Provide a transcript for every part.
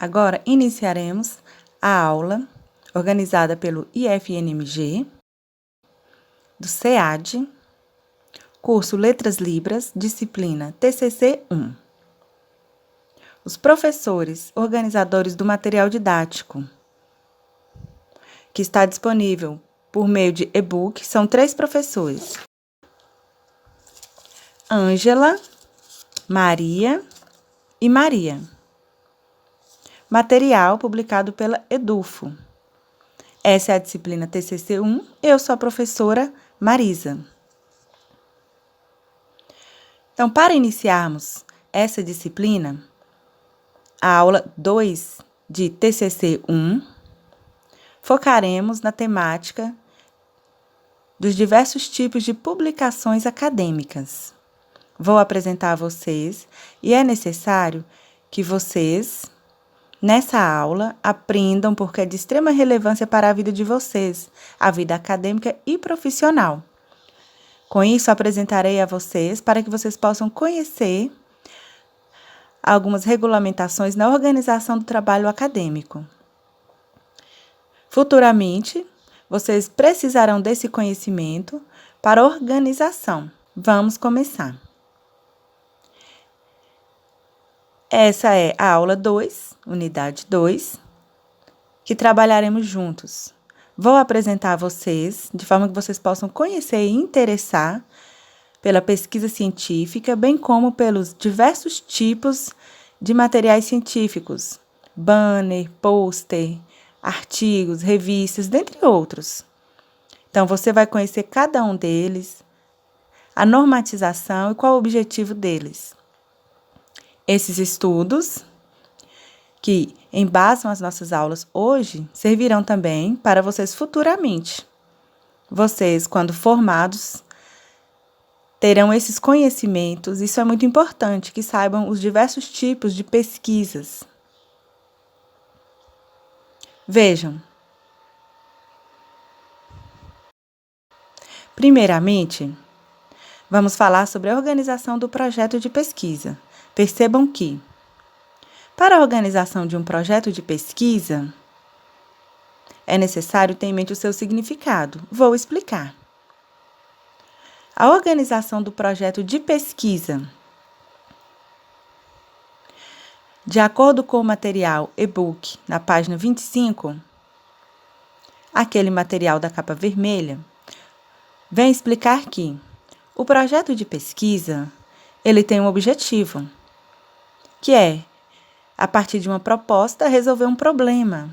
Agora, iniciaremos a aula organizada pelo IFNMG, do SEAD, curso Letras Libras, disciplina TCC 1. Os professores organizadores do material didático, que está disponível por meio de e-book, são 3 professores: Ângela, Maria e Maria. Material publicado pela Edufo. Essa é a disciplina TCC 1. Eu sou a professora Marisa. Então, para iniciarmos essa disciplina, a aula 2 de TCC 1, focaremos na temática dos diversos tipos de publicações acadêmicas. Vou apresentar a vocês e é necessário que vocês, nessa aula, aprendam porque é de extrema relevância para a vida de vocês, a vida acadêmica e profissional. Com isso, apresentarei a vocês para que vocês possam conhecer algumas regulamentações na organização do trabalho acadêmico. Futuramente, vocês precisarão desse conhecimento para a organização. Vamos começar. Essa é a aula 2, unidade 2, que trabalharemos juntos. Vou apresentar a vocês, de forma que vocês possam conhecer e interessar pela pesquisa científica, bem como pelos diversos tipos de materiais científicos, banner, pôster, artigos, revistas, dentre outros. Então, você vai conhecer cada um deles, a normatização e qual o objetivo deles. Esses estudos, que embasam as nossas aulas hoje, servirão também para vocês futuramente. Vocês, quando formados, terão esses conhecimentos. Isso é muito importante, que saibam os diversos tipos de pesquisas. Vejam. Primeiramente, vamos falar sobre a organização do projeto de pesquisa. Percebam que, para a organização de um projeto de pesquisa, é necessário ter em mente o seu significado. Vou explicar. A organização do projeto de pesquisa, de acordo com o material e-book na página 25, aquele material da capa vermelha, vem explicar que o projeto de pesquisa, ele tem um objetivo, que é, a partir de uma proposta, resolver um problema.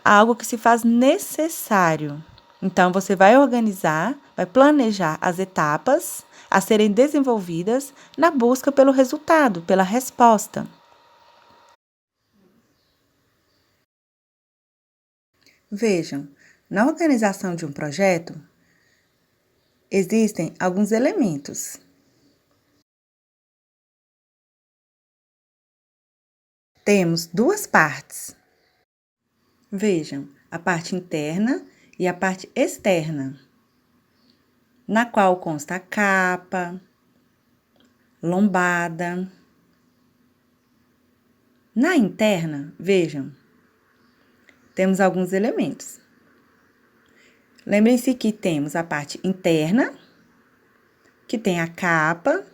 Algo que se faz necessário. Então, você vai organizar, vai planejar as etapas a serem desenvolvidas na busca pelo resultado, pela resposta. Vejam, na organização de um projeto, existem alguns elementos. Temos 2 partes. Vejam, a parte interna e a parte externa, na qual consta a capa, lombada. Na interna, vejam, temos alguns elementos. Lembrem-se que temos a parte interna, que tem a capa,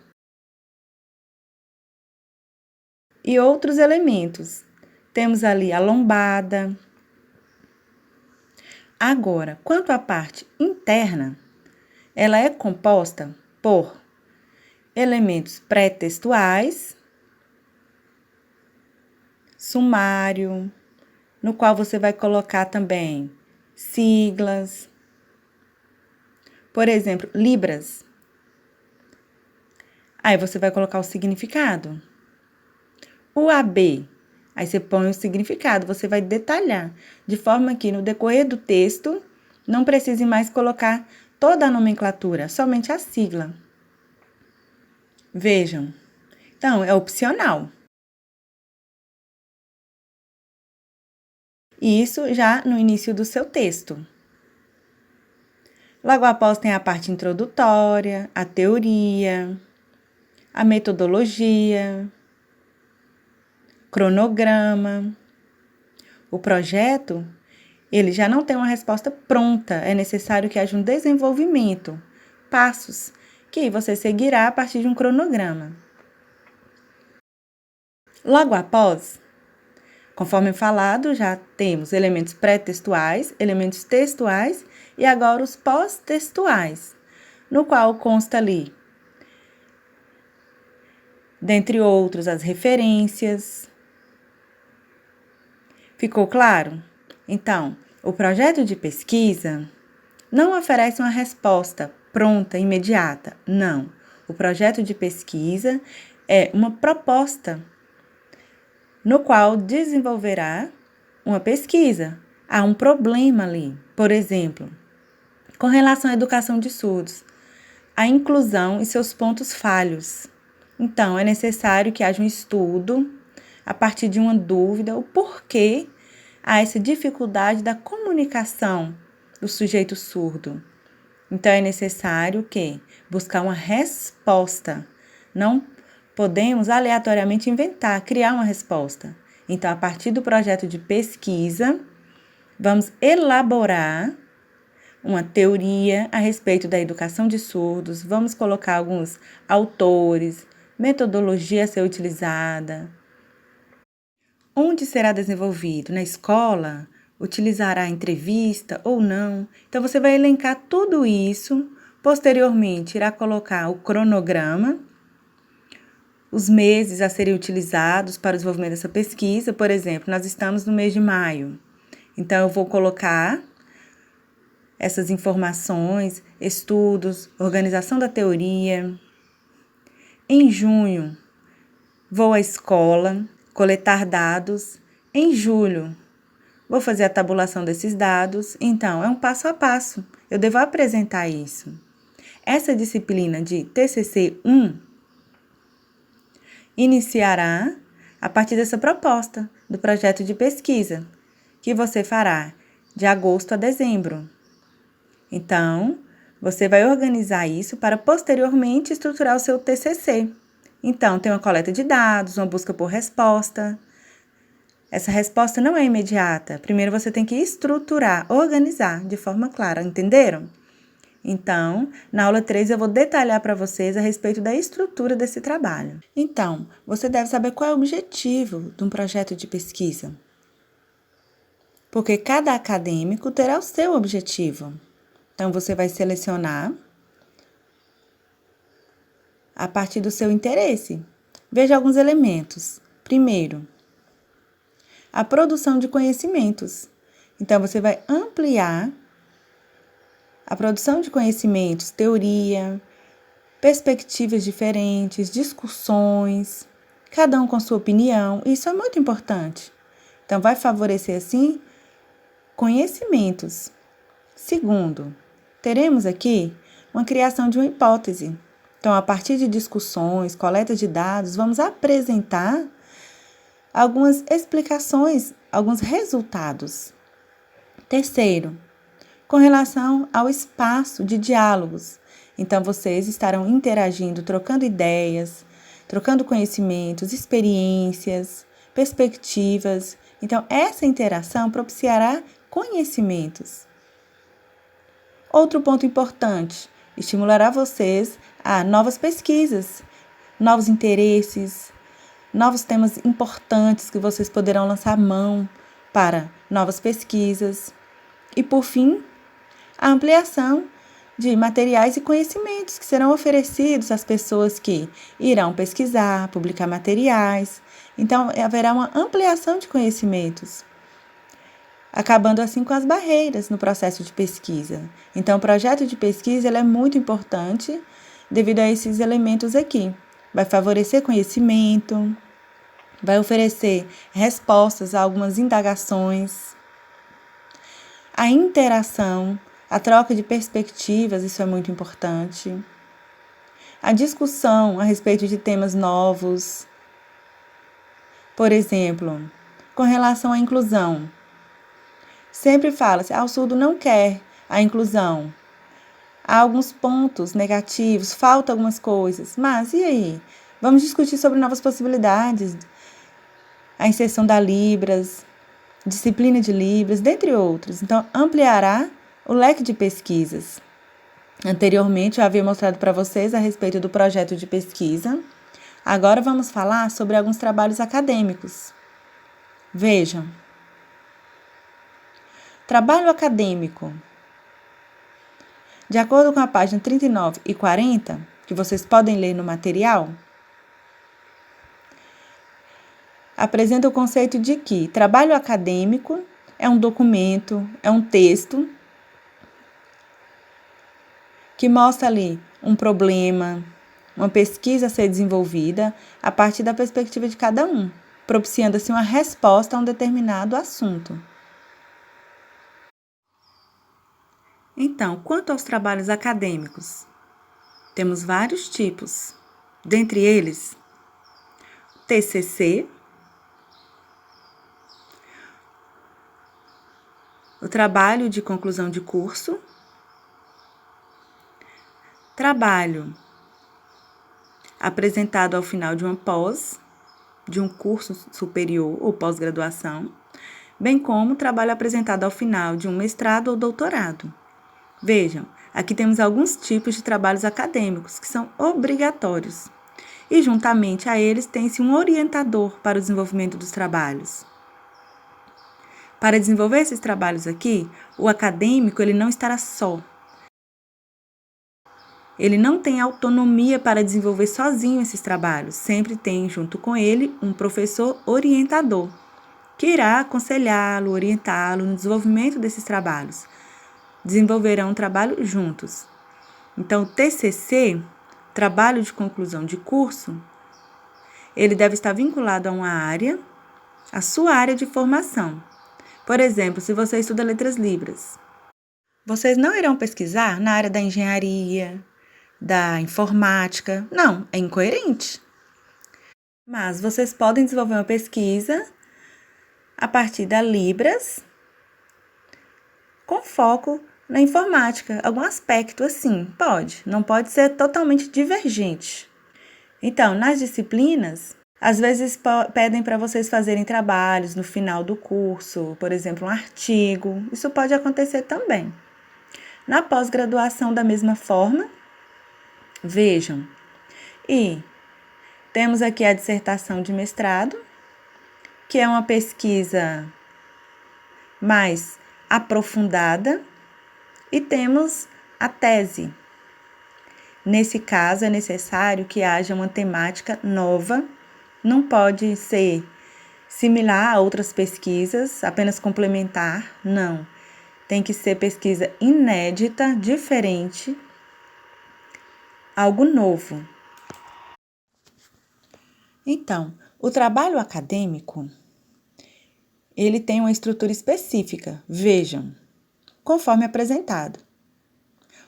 e outros elementos. Temos ali a lombada. Agora, quanto à parte interna, ela é composta por elementos pré-textuais, sumário, no qual você vai colocar também siglas. Por exemplo, libras. Aí você vai colocar o significado. O AB, aí você põe o significado, você vai detalhar, de forma que no decorrer do texto não precise mais colocar toda a nomenclatura, somente a sigla. Vejam. Então, é opcional. Isso já no início do seu texto. Logo após tem a parte introdutória, a teoria, a metodologia. cronograma. O projeto, ele já não tem uma resposta pronta, é necessário que haja um desenvolvimento, passos, que você seguirá a partir de um cronograma. Logo após, conforme falado, já temos elementos pré-textuais, elementos textuais e agora os pós-textuais, no qual consta ali, dentre outros, as referências. Ficou claro? Então, o projeto de pesquisa não oferece uma resposta pronta, imediata. Não. O projeto de pesquisa é uma proposta no qual desenvolverá uma pesquisa. Há um problema ali. Por exemplo, com relação à educação de surdos, a inclusão e seus pontos falhos. Então, é necessário que haja um estudo a partir de uma dúvida, o porquê há essa dificuldade da comunicação do sujeito surdo. Então, é necessário que buscar uma resposta. Não podemos aleatoriamente inventar, criar uma resposta. Então, a partir do projeto de pesquisa, vamos elaborar uma teoria a respeito da educação de surdos, vamos colocar alguns autores, metodologia a ser utilizada. Onde será desenvolvido? Na escola? Utilizará entrevista ou não? Então, você vai elencar tudo isso. Posteriormente, irá colocar o cronograma, os meses a serem utilizados para o desenvolvimento dessa pesquisa. Por exemplo, nós estamos no mês de maio. Então, eu vou colocar essas informações, estudos, organização da teoria. Em junho, vou à escola coletar dados. Em julho, vou fazer a tabulação desses dados. Então, é um passo a passo. Eu devo apresentar isso. Essa disciplina de TCC 1 iniciará a partir dessa proposta do projeto de pesquisa, que você fará de agosto a dezembro. Então, você vai organizar isso para posteriormente estruturar o seu TCC. Então, tem uma coleta de dados, uma busca por resposta. Essa resposta não é imediata. Primeiro você tem que estruturar, organizar de forma clara, entenderam? Então, na aula 3 eu vou detalhar para vocês a respeito da estrutura desse trabalho. Então, você deve saber qual é o objetivo de um projeto de pesquisa. Porque cada acadêmico terá o seu objetivo. Então, você vai selecionar a partir do seu interesse. Veja alguns elementos. Primeiro, a produção de conhecimentos. Então, você vai ampliar a produção de conhecimentos, teoria, perspectivas diferentes, discussões, cada um com sua opinião. Isso é muito importante. Então, vai favorecer, assim, conhecimentos. Segundo, teremos aqui uma criação de uma hipótese. Então, a partir de discussões, coleta de dados, vamos apresentar algumas explicações, alguns resultados. Terceiro, com relação ao espaço de diálogos. Então, vocês estarão interagindo, trocando ideias, trocando conhecimentos, experiências, perspectivas. Então, essa interação propiciará conhecimentos. Outro ponto importante, estimulará vocês a novas pesquisas, novos interesses, novos temas importantes que vocês poderão lançar mão para novas pesquisas. E, por fim, a ampliação de materiais e conhecimentos que serão oferecidos às pessoas que irão pesquisar, publicar materiais. Então, haverá uma ampliação de conhecimentos, acabando assim com as barreiras no processo de pesquisa. Então, o projeto de pesquisa ele é muito importante devido a esses elementos aqui. Vai favorecer conhecimento, vai oferecer respostas a algumas indagações, a interação, a troca de perspectivas, isso é muito importante, a discussão a respeito de temas novos. Por exemplo, com relação à inclusão, sempre fala-se, o surdo não quer a inclusão. Há alguns pontos negativos, faltam algumas coisas, mas e aí? Vamos discutir sobre novas possibilidades. a inserção da Libras, disciplina de Libras, dentre outros. Então, ampliará o leque de pesquisas. Anteriormente, eu havia mostrado para vocês a respeito do projeto de pesquisa. Agora, vamos falar sobre alguns trabalhos acadêmicos. Vejam. Trabalho acadêmico. De acordo com a página 39 e 40, que vocês podem ler no material, apresenta o conceito de que trabalho acadêmico é um documento, é um texto que mostra ali um problema, uma pesquisa a ser desenvolvida a partir da perspectiva de cada um, propiciando assim uma resposta a um determinado assunto. Então, quanto aos trabalhos acadêmicos, temos vários tipos, dentre eles, TCC, o trabalho de conclusão de curso, trabalho apresentado ao final de uma pós, de um curso superior ou pós-graduação, bem como trabalho apresentado ao final de um mestrado ou doutorado. Vejam, aqui temos alguns tipos de trabalhos acadêmicos que são obrigatórios e, juntamente a eles, tem-se um orientador para o desenvolvimento dos trabalhos. Para desenvolver esses trabalhos aqui, o acadêmico ele não estará só. Ele não tem autonomia para desenvolver sozinho esses trabalhos. Sempre tem, junto com ele, um professor orientador, que irá aconselhá-lo, orientá-lo no desenvolvimento desses trabalhos. Desenvolverão um trabalho juntos. Então, o TCC, trabalho de conclusão de curso, ele deve estar vinculado a uma área, a sua área de formação. Por exemplo, se você estuda letras libras, vocês não irão pesquisar na área da engenharia, da informática. Não, é incoerente. Mas vocês podem desenvolver uma pesquisa a partir da Libras, com foco na informática, algum aspecto assim, pode, não pode ser totalmente divergente. Então, nas disciplinas, às vezes pedem para vocês fazerem trabalhos no final do curso, por exemplo, um artigo, isso pode acontecer também. Na pós-graduação, da mesma forma, vejam, e temos aqui a dissertação de mestrado, que é uma pesquisa mais aprofundada, e temos a tese. Nesse caso, é necessário que haja uma temática nova, não pode ser similar a outras pesquisas, apenas complementar, não. Tem que ser pesquisa inédita, diferente, algo novo. Então, o trabalho acadêmico, ele tem uma estrutura específica, vejam, conforme apresentado.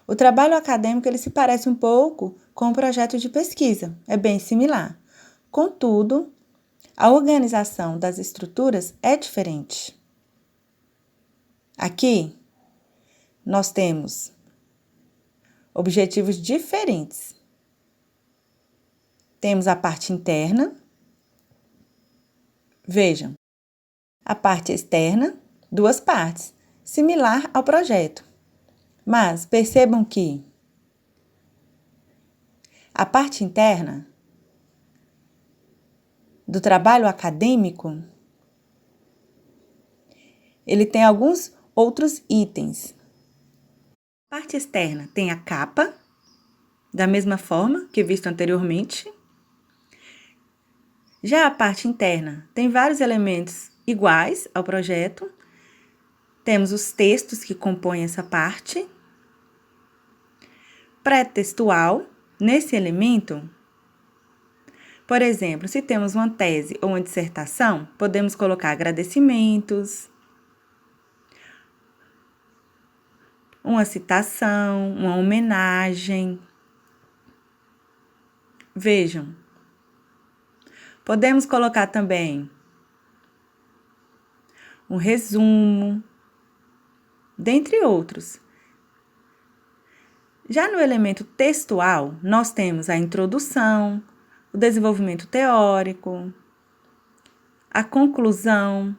O trabalho acadêmico ele se parece um pouco com o projeto de pesquisa, é bem similar. Contudo, a organização das estruturas é diferente. Aqui, nós temos objetivos diferentes. Temos a parte interna. Vejam, a parte externa, duas partes, similar ao projeto. Mas percebam que a parte interna do trabalho acadêmico, ele tem alguns outros itens. A parte externa tem a capa, da mesma forma que visto anteriormente. Já a parte interna tem vários elementos iguais ao projeto. Temos os textos que compõem essa parte. Pré-textual, nesse elemento, por exemplo, se temos uma tese ou uma dissertação, podemos colocar agradecimentos, uma citação, uma homenagem. Vejam, podemos colocar também um resumo, dentre outros. Já no elemento textual, nós temos a introdução, o desenvolvimento teórico, a conclusão.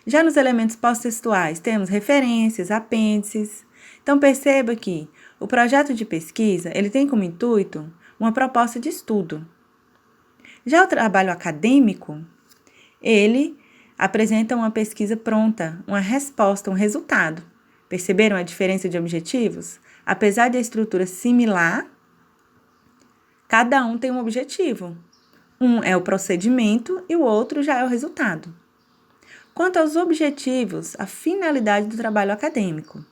Já nos elementos pós-textuais, temos referências, apêndices. Então, perceba que o projeto de pesquisa ele tem como intuito uma proposta de estudo. Já o trabalho acadêmico, ele apresenta uma pesquisa pronta, uma resposta, um resultado. Perceberam a diferença de objetivos? Apesar de a estrutura similar, cada um tem um objetivo. Um é o procedimento e o outro já é o resultado. Quanto aos objetivos, a finalidade do trabalho acadêmico.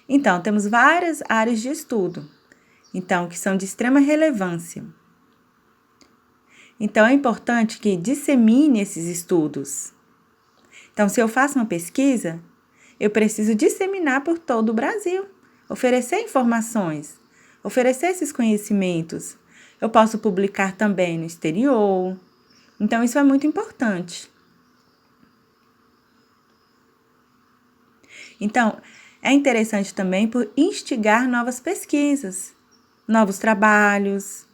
Então, temos várias áreas de estudo, então, que são de extrema relevância. Então, é importante que dissemine esses estudos. Então, se eu faço uma pesquisa, eu preciso disseminar por todo o Brasil, oferecer informações, oferecer esses conhecimentos. Eu posso publicar também no exterior. Então, isso é muito importante. Então, é interessante também por instigar novas pesquisas, novos trabalhos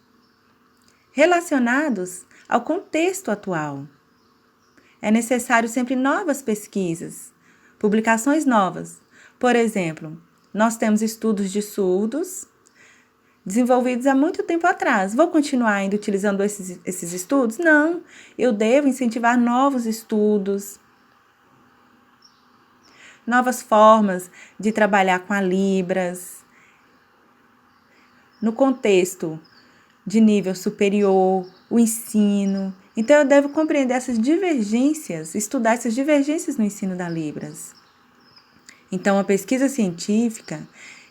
relacionados ao contexto atual. É necessário sempre novas pesquisas, publicações novas. Por exemplo, nós temos estudos de surdos desenvolvidos há muito tempo atrás. Vou continuar ainda utilizando esses estudos? Não, eu devo incentivar novos estudos, novas formas de trabalhar com a Libras, no contexto de nível superior, o ensino. Então, eu devo compreender essas divergências, estudar essas divergências no ensino da Libras. Então, a pesquisa científica,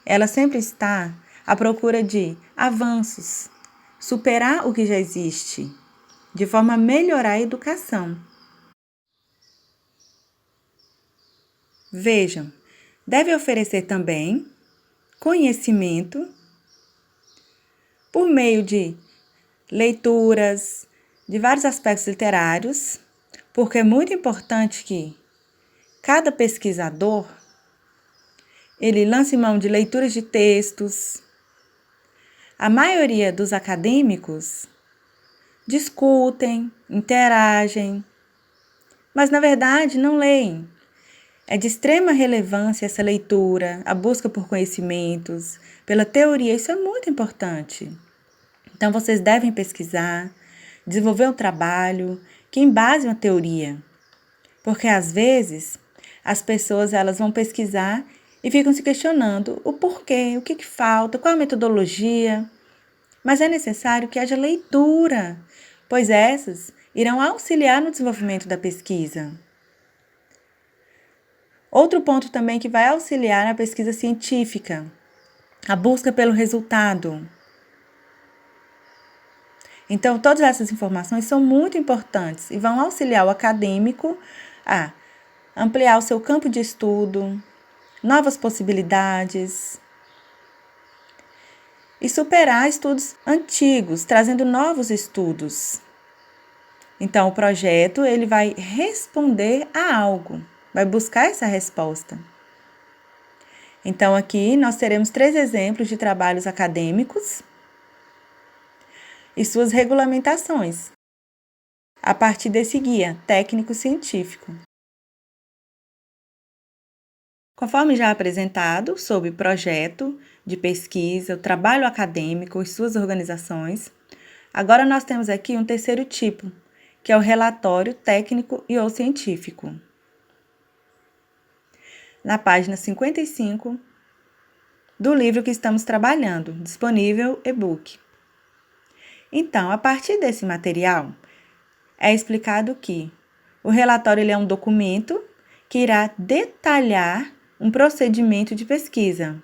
ela sempre está à procura de avanços, superar o que já existe, de forma a melhorar a educação. Vejam, deve oferecer também conhecimento por meio de leituras, de vários aspectos literários, porque é muito importante que cada pesquisador ele lance mão de leituras de textos. A maioria dos acadêmicos discutem, interagem, mas na verdade não leem. É de extrema relevância essa leitura, a busca por conhecimentos, pela teoria, isso é muito importante. Então, vocês devem pesquisar, desenvolver um trabalho que embase uma teoria. Porque, às vezes, as pessoas elas vão pesquisar e ficam se questionando o porquê, o que falta, qual a metodologia. Mas é necessário que haja leitura, pois essas irão auxiliar no desenvolvimento da pesquisa. Outro ponto também que vai auxiliar na pesquisa científica, a busca pelo resultado. Então, todas essas informações são muito importantes e vão auxiliar o acadêmico a ampliar o seu campo de estudo, novas possibilidades e superar estudos antigos, trazendo novos estudos. Então, o projeto ele vai responder a algo, vai buscar essa resposta. Então, aqui nós teremos 3 exemplos de trabalhos acadêmicos e suas regulamentações, a partir desse guia técnico-científico. Conforme já apresentado sobre o projeto de pesquisa, o trabalho acadêmico e suas organizações, agora nós temos aqui um terceiro tipo, que é o relatório técnico e ou científico. Na página 55 do livro que estamos trabalhando, disponível e-book. Então, a partir desse material, é explicado que o relatório ele é um documento que irá detalhar um procedimento de pesquisa.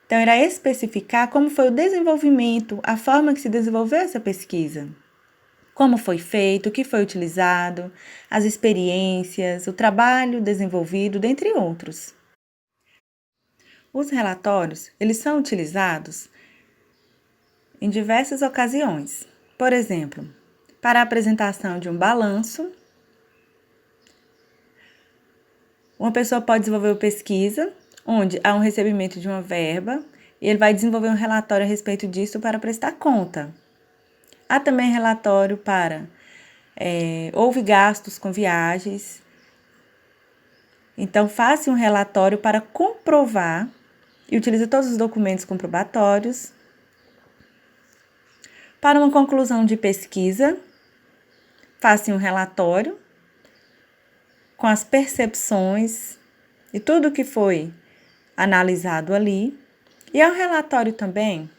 Então, irá especificar como foi o desenvolvimento, a forma que se desenvolveu essa pesquisa. Como foi feito, o que foi utilizado, as experiências, o trabalho desenvolvido, dentre outros. Os relatórios, eles são utilizados em diversas ocasiões. Por exemplo, para a apresentação de um balanço, uma pessoa pode desenvolver uma pesquisa, onde há um recebimento de uma verba, e ele vai desenvolver um relatório a respeito disso para prestar conta. Há também relatório para houve gastos com viagens. Então, faça um relatório para comprovar e utilize todos os documentos comprobatórios. Para uma conclusão de pesquisa, faça um relatório com as percepções e tudo que foi analisado ali. E é um relatório também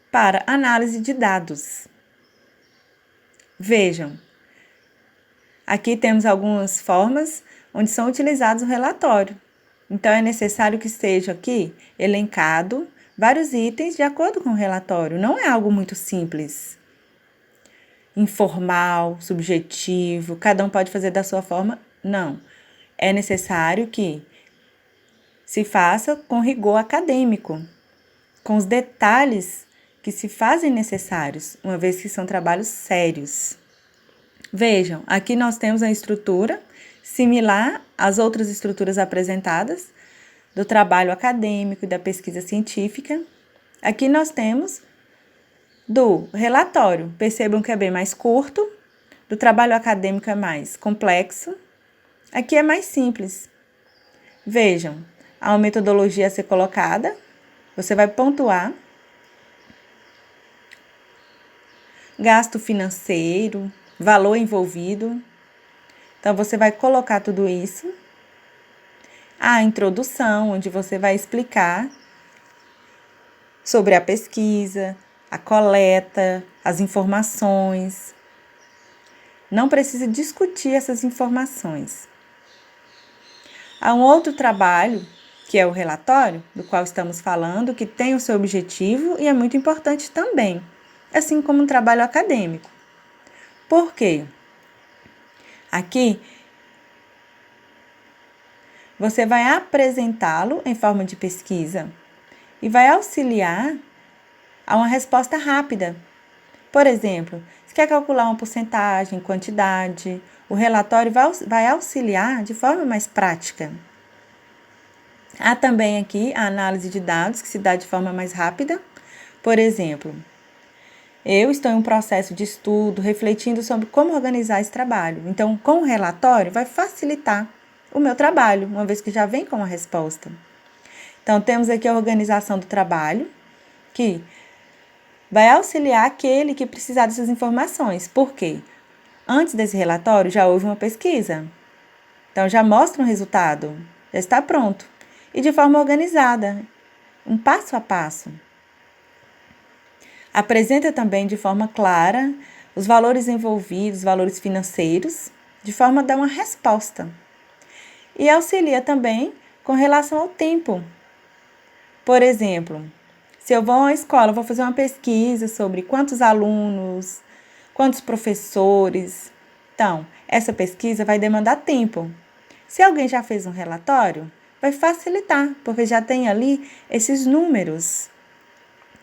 para análise de dados. Vejam, aqui temos algumas formas onde são utilizados o relatório. Então, é necessário que esteja aqui elencado vários itens de acordo com o relatório. Não é algo muito simples, informal, subjetivo, cada um pode fazer da sua forma. Não. É necessário que se faça com rigor acadêmico, com os detalhes que se fazem necessários, uma vez que são trabalhos sérios. Vejam, aqui nós temos a estrutura similar às outras estruturas apresentadas do trabalho acadêmico e da pesquisa científica. Aqui nós temos do relatório, percebam que é bem mais curto, do trabalho acadêmico é mais complexo, aqui é mais simples. Vejam, há uma metodologia a ser colocada, você vai pontuar gasto financeiro, valor envolvido. Então, você vai colocar tudo isso. A introdução, onde você vai explicar sobre a pesquisa, a coleta, as informações. Não precisa discutir essas informações. Há um outro trabalho, que é o relatório, do qual estamos falando, que tem o seu objetivo e é muito importante também, assim como um trabalho acadêmico. Por quê? Aqui, você vai apresentá-lo em forma de pesquisa e vai auxiliar a uma resposta rápida. Por exemplo, se quer calcular uma porcentagem, quantidade, o relatório vai auxiliar de forma mais prática. Há também aqui a análise de dados, que se dá de forma mais rápida. Por exemplo, eu estou em um processo de estudo, refletindo sobre como organizar esse trabalho. Então, com o relatório, vai facilitar o meu trabalho, uma vez que já vem com a resposta. Então, temos aqui a organização do trabalho, que vai auxiliar aquele que precisar dessas informações. Por quê? Antes desse relatório, já houve uma pesquisa. Então, já mostra um resultado, já está pronto. E de forma organizada, um passo a passo. Apresenta também de forma clara os valores envolvidos, valores financeiros, de forma a dar uma resposta. E auxilia também com relação ao tempo. Por exemplo, se eu vou a uma escola, vou fazer uma pesquisa sobre quantos alunos, quantos professores. Então, essa pesquisa vai demandar tempo. Se alguém já fez um relatório, vai facilitar, porque já tem ali esses números.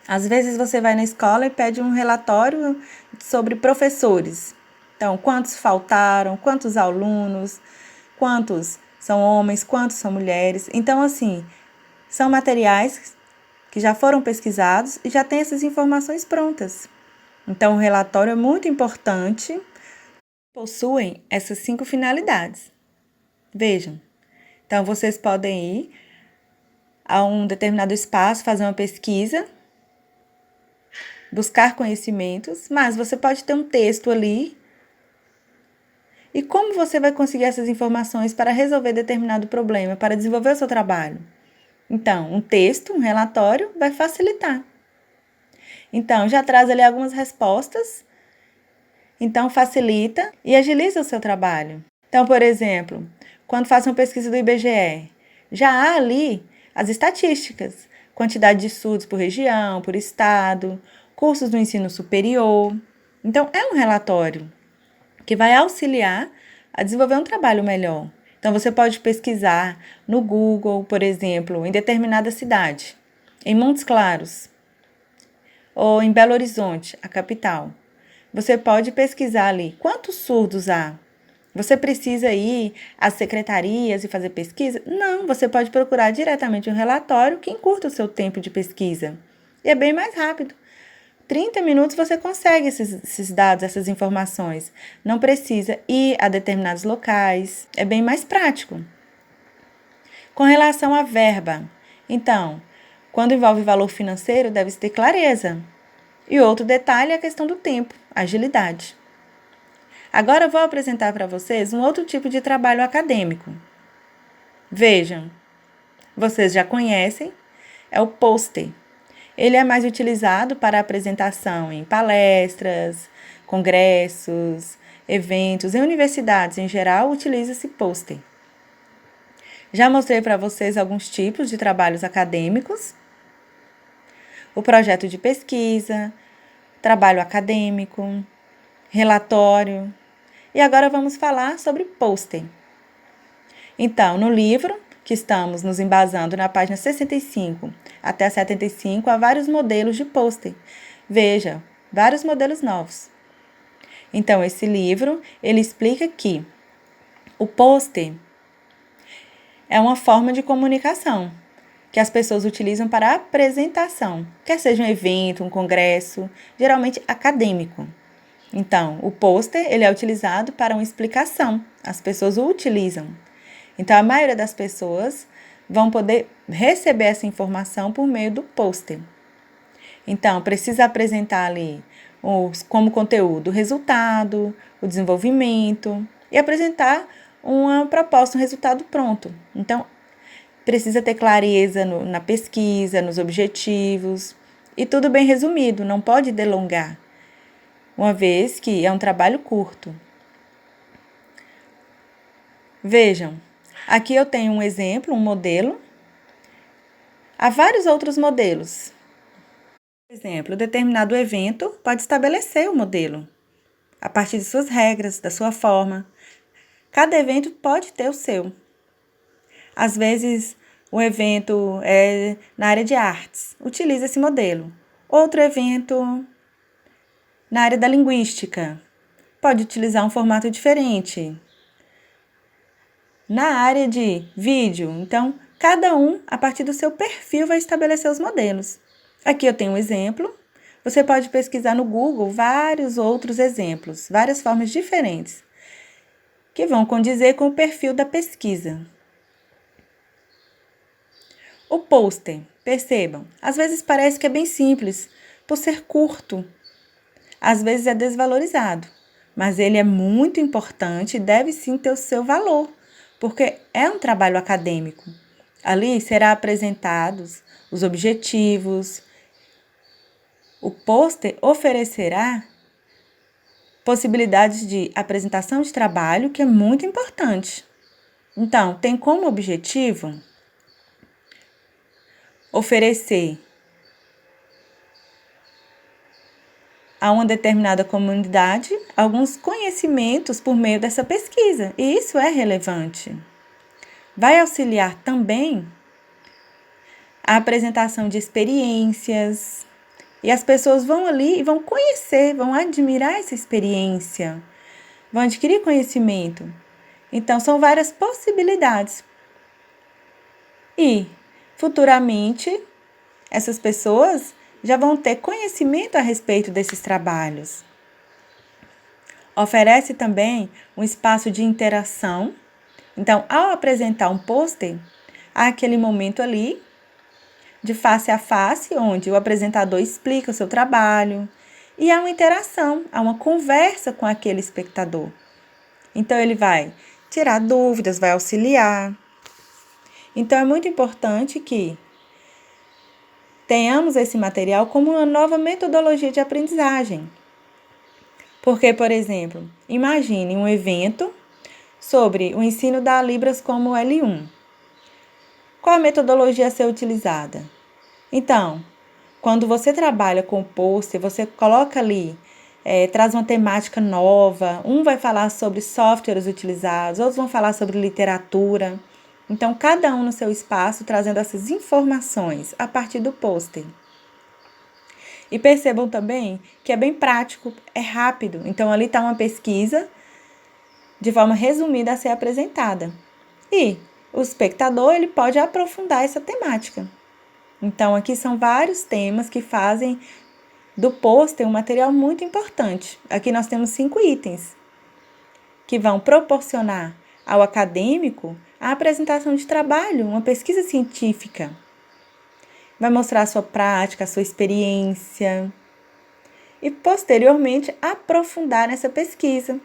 Às vezes você vai na escola e pede um relatório sobre professores. Então, quantos faltaram, quantos alunos, quantos são homens, quantos são mulheres. Então, assim, são materiais que já foram pesquisados e já tem essas informações prontas. Então, o relatório é muito importante. Possuem essas 5 finalidades. Vejam. Então, vocês podem ir a um determinado espaço, fazer uma pesquisa, buscar conhecimentos, mas você pode ter um texto ali. E como você vai conseguir essas informações para resolver determinado problema, para desenvolver o seu trabalho? Então, um texto, um relatório, vai facilitar. Então, já traz ali algumas respostas. Então, facilita e agiliza o seu trabalho. Então, por exemplo, quando faço uma pesquisa do IBGE, já há ali as estatísticas, quantidade de estudos por região, por estado, cursos do ensino superior. Então, é um relatório que vai auxiliar a desenvolver um trabalho melhor. Então, você pode pesquisar no Google, por exemplo, em determinada cidade, em Montes Claros, ou em Belo Horizonte, a capital. Você pode pesquisar ali quantos surdos há. Você precisa ir às secretarias e fazer pesquisa? Não, você pode procurar diretamente um relatório que encurta o seu tempo de pesquisa. E é bem mais rápido. 30 minutos você consegue esses dados, essas informações. Não precisa ir a determinados locais, é bem mais prático. Com relação à verba, então, quando envolve valor financeiro, deve-se ter clareza. E outro detalhe é a questão do tempo, agilidade. Agora eu vou apresentar para vocês um outro tipo de trabalho acadêmico. Vejam, vocês já conhecem, é o pôster. Ele é mais utilizado para apresentação em palestras, congressos, eventos, em universidades em geral, utiliza-se pôster. Já mostrei para vocês alguns tipos de trabalhos acadêmicos. O projeto de pesquisa, trabalho acadêmico, relatório. E agora vamos falar sobre pôster. Então, no livro, que estamos nos embasando na página 65 até 75, há vários modelos de pôster. Veja, vários modelos novos. Então, esse livro, ele explica que o pôster é uma forma de comunicação que as pessoas utilizam para apresentação, quer seja um evento, um congresso, geralmente acadêmico. Então, o pôster, ele é utilizado para uma explicação, as pessoas o utilizam. Então, a maioria das pessoas vão poder receber essa informação por meio do pôster. Então, precisa apresentar ali como conteúdo o resultado, o desenvolvimento e apresentar uma proposta, um resultado pronto. Então, precisa ter clareza na pesquisa, nos objetivos e tudo bem resumido, não pode delongar, uma vez que é um trabalho curto. Vejam, aqui eu tenho um exemplo, um modelo. Há vários outros modelos. Por exemplo, determinado evento pode estabelecer o modelo a partir de suas regras, da sua forma. Cada evento pode ter o seu. Às vezes, o evento é na área de artes, utiliza esse modelo. Outro evento na área da linguística, pode utilizar um formato diferente. Na área de vídeo, então, cada um, a partir do seu perfil, vai estabelecer os modelos. Aqui eu tenho um exemplo. Você pode pesquisar no Google vários outros exemplos, várias formas diferentes, que vão condizer com o perfil da pesquisa. O pôster, percebam, às vezes parece que é bem simples, por ser curto. Às vezes é desvalorizado, mas ele é muito importante e deve sim ter o seu valor, porque é um trabalho acadêmico. Ali será apresentados os objetivos. O pôster oferecerá possibilidades de apresentação de trabalho, que é muito importante. Então, tem como objetivo oferecer a uma determinada comunidade alguns conhecimentos por meio dessa pesquisa, e isso é relevante. Vai auxiliar também a apresentação de experiências, e as pessoas vão ali e vão conhecer, vão admirar essa experiência, vão adquirir conhecimento. Então, são várias possibilidades. E, futuramente, essas pessoas já vão ter conhecimento a respeito desses trabalhos. Oferece também um espaço de interação. Então, ao apresentar um pôster, há aquele momento ali, de face a face, onde o apresentador explica o seu trabalho, e há uma interação, há uma conversa com aquele espectador. Então, ele vai tirar dúvidas, vai auxiliar. Então, é muito importante que tenhamos esse material como uma nova metodologia de aprendizagem. Porque, por exemplo, imagine um evento sobre o ensino da Libras como L1. Qual a metodologia a ser utilizada? Então, quando você trabalha com o pôster, você coloca ali, traz uma temática nova, um vai falar sobre softwares utilizados, outros vão falar sobre literatura. Então, cada um no seu espaço, trazendo essas informações a partir do pôster. E percebam também que é bem prático, é rápido. Então, ali está uma pesquisa de forma resumida a ser apresentada. E o espectador, ele pode aprofundar essa temática. Então, aqui são vários temas que fazem do pôster um material muito importante. Aqui nós temos 5 itens que vão proporcionar ao acadêmico a apresentação de trabalho, uma pesquisa científica. Vai mostrar a sua prática, a sua experiência e, posteriormente, aprofundar nessa pesquisa,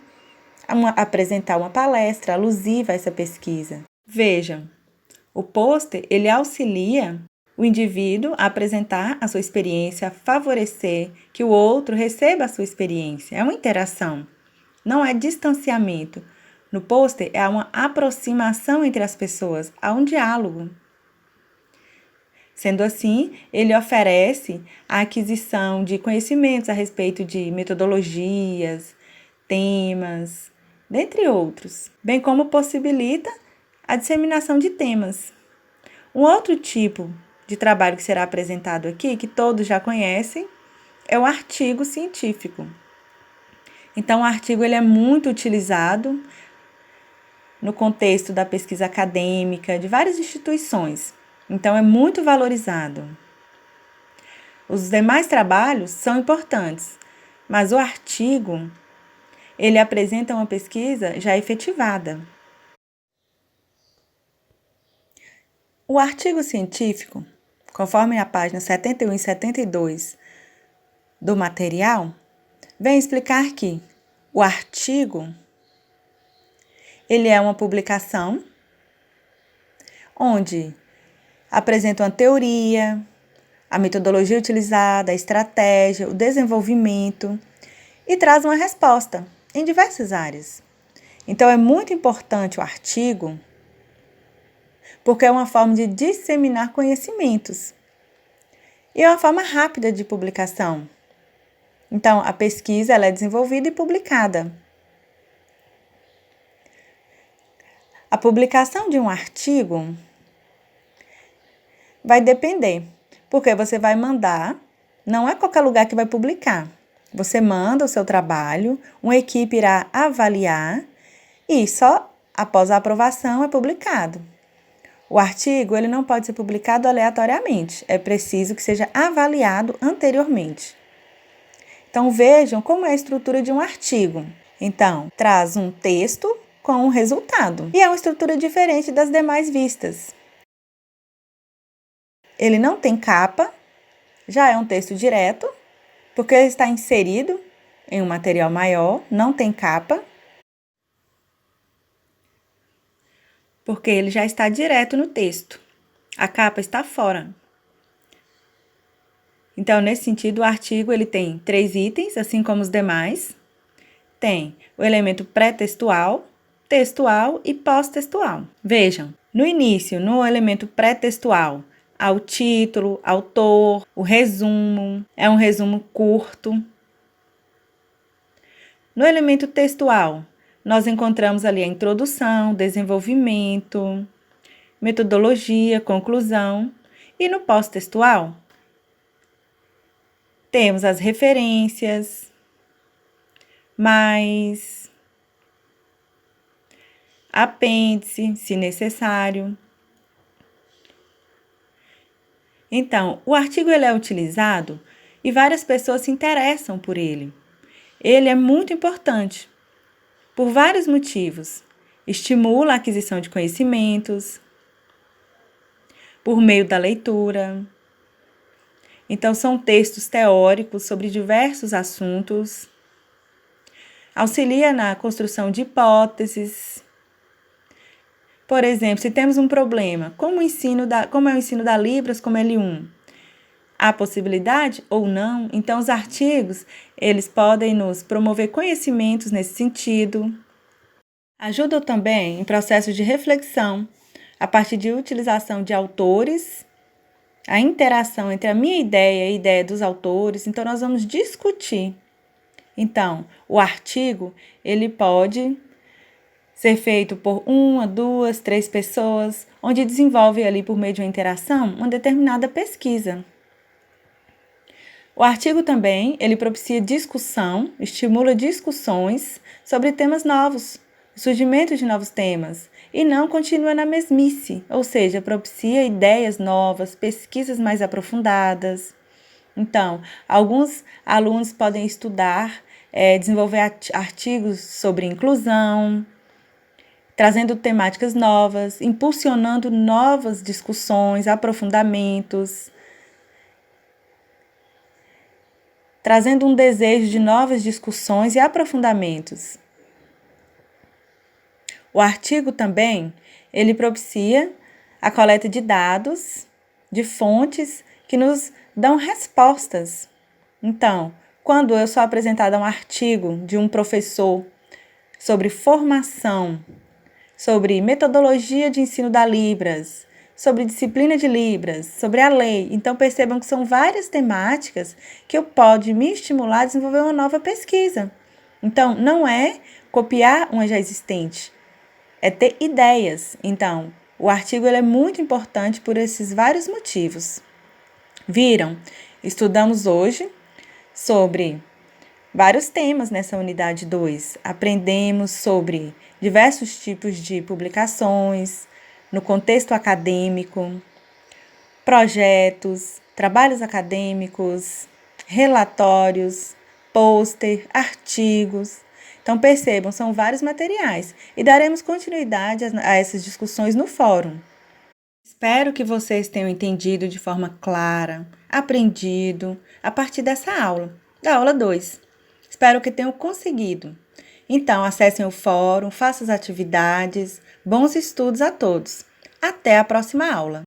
apresentar uma palestra alusiva a essa pesquisa. Vejam, o pôster, ele auxilia o indivíduo a apresentar a sua experiência, a favorecer que o outro receba a sua experiência. É uma interação, não é distanciamento. No pôster, é uma aproximação entre as pessoas, há um diálogo. Sendo assim, ele oferece a aquisição de conhecimentos a respeito de metodologias, temas, dentre outros, bem como possibilita a disseminação de temas. Um outro tipo de trabalho que será apresentado aqui, que todos já conhecem, é o artigo científico. Então, o artigo ele é muito utilizado no contexto da pesquisa acadêmica de várias instituições. Então, é muito valorizado. Os demais trabalhos são importantes, mas o artigo, ele apresenta uma pesquisa já efetivada. O artigo científico, conforme a página 71 e 72 do material, vem explicar que o artigo, ele é uma publicação onde apresenta uma teoria, a metodologia utilizada, a estratégia, o desenvolvimento e traz uma resposta em diversas áreas. Então, é muito importante o artigo porque é uma forma de disseminar conhecimentos e é uma forma rápida de publicação. Então, a pesquisa ela é desenvolvida e publicada. A publicação de um artigo vai depender, porque você vai mandar, não é qualquer lugar que vai publicar. Você manda o seu trabalho, uma equipe irá avaliar e só após a aprovação é publicado. O artigo ele não pode ser publicado aleatoriamente, é preciso que seja avaliado anteriormente. Então, vejam como é a estrutura de um artigo. Então, traz um texto com um resultado. E é uma estrutura diferente das demais vistas. Ele não tem capa, já é um texto direto, porque ele está inserido em um material maior, não tem capa, porque ele já está direto no texto. A capa está fora. Então, nesse sentido, o artigo ele tem 3 itens, assim como os demais. Tem o elemento pré-textual, textual e pós-textual. Vejam, no início, no elemento pré-textual, há o título, autor, o resumo, é um resumo curto. No elemento textual, nós encontramos ali a introdução, desenvolvimento, metodologia, conclusão. E no pós-textual, temos as referências, mais apêndice, se necessário. Então, o artigo ele é utilizado e várias pessoas se interessam por ele. Ele é muito importante por vários motivos. Estimula a aquisição de conhecimentos por meio da leitura. Então, são textos teóricos sobre diversos assuntos. Auxilia na construção de hipóteses. Por exemplo, se temos um problema, como é o ensino da Libras como L1? Há possibilidade ou não? Então, os artigos, eles podem nos promover conhecimentos nesse sentido. Ajudam também em processos de reflexão, a partir de utilização de autores, a interação entre a minha ideia e a ideia dos autores. Então, nós vamos discutir. Então, o artigo, ele pode ser feito por 1, 2, 3 pessoas, onde desenvolve ali por meio de uma interação uma determinada pesquisa. O artigo também, ele propicia discussão, estimula discussões sobre temas novos, o surgimento de novos temas, e não continua na mesmice, ou seja, propicia ideias novas, pesquisas mais aprofundadas. Então, alguns alunos podem estudar, desenvolver artigos sobre inclusão, trazendo temáticas novas, impulsionando novas discussões, aprofundamentos, trazendo um desejo de novas discussões e aprofundamentos. O artigo também, ele propicia a coleta de dados, de fontes que nos dão respostas. Então, quando eu sou apresentada a um artigo de um professor sobre formação, sobre metodologia de ensino da Libras, sobre disciplina de Libras, sobre a lei. Então, percebam que são várias temáticas que pode me estimular a desenvolver uma nova pesquisa. Então, não é copiar uma já existente, é ter ideias. Então, o artigo ele é muito importante por esses vários motivos. Viram? Estudamos hoje sobre vários temas nessa unidade 2. Aprendemos sobre diversos tipos de publicações, no contexto acadêmico, projetos, trabalhos acadêmicos, relatórios, pôster, artigos. Então, percebam, são vários materiais e daremos continuidade a essas discussões no fórum. Espero que vocês tenham entendido de forma clara, aprendido a partir dessa aula, da aula 2. Espero que tenham conseguido. Então, acessem o fórum, façam as atividades, bons estudos a todos. Até a próxima aula!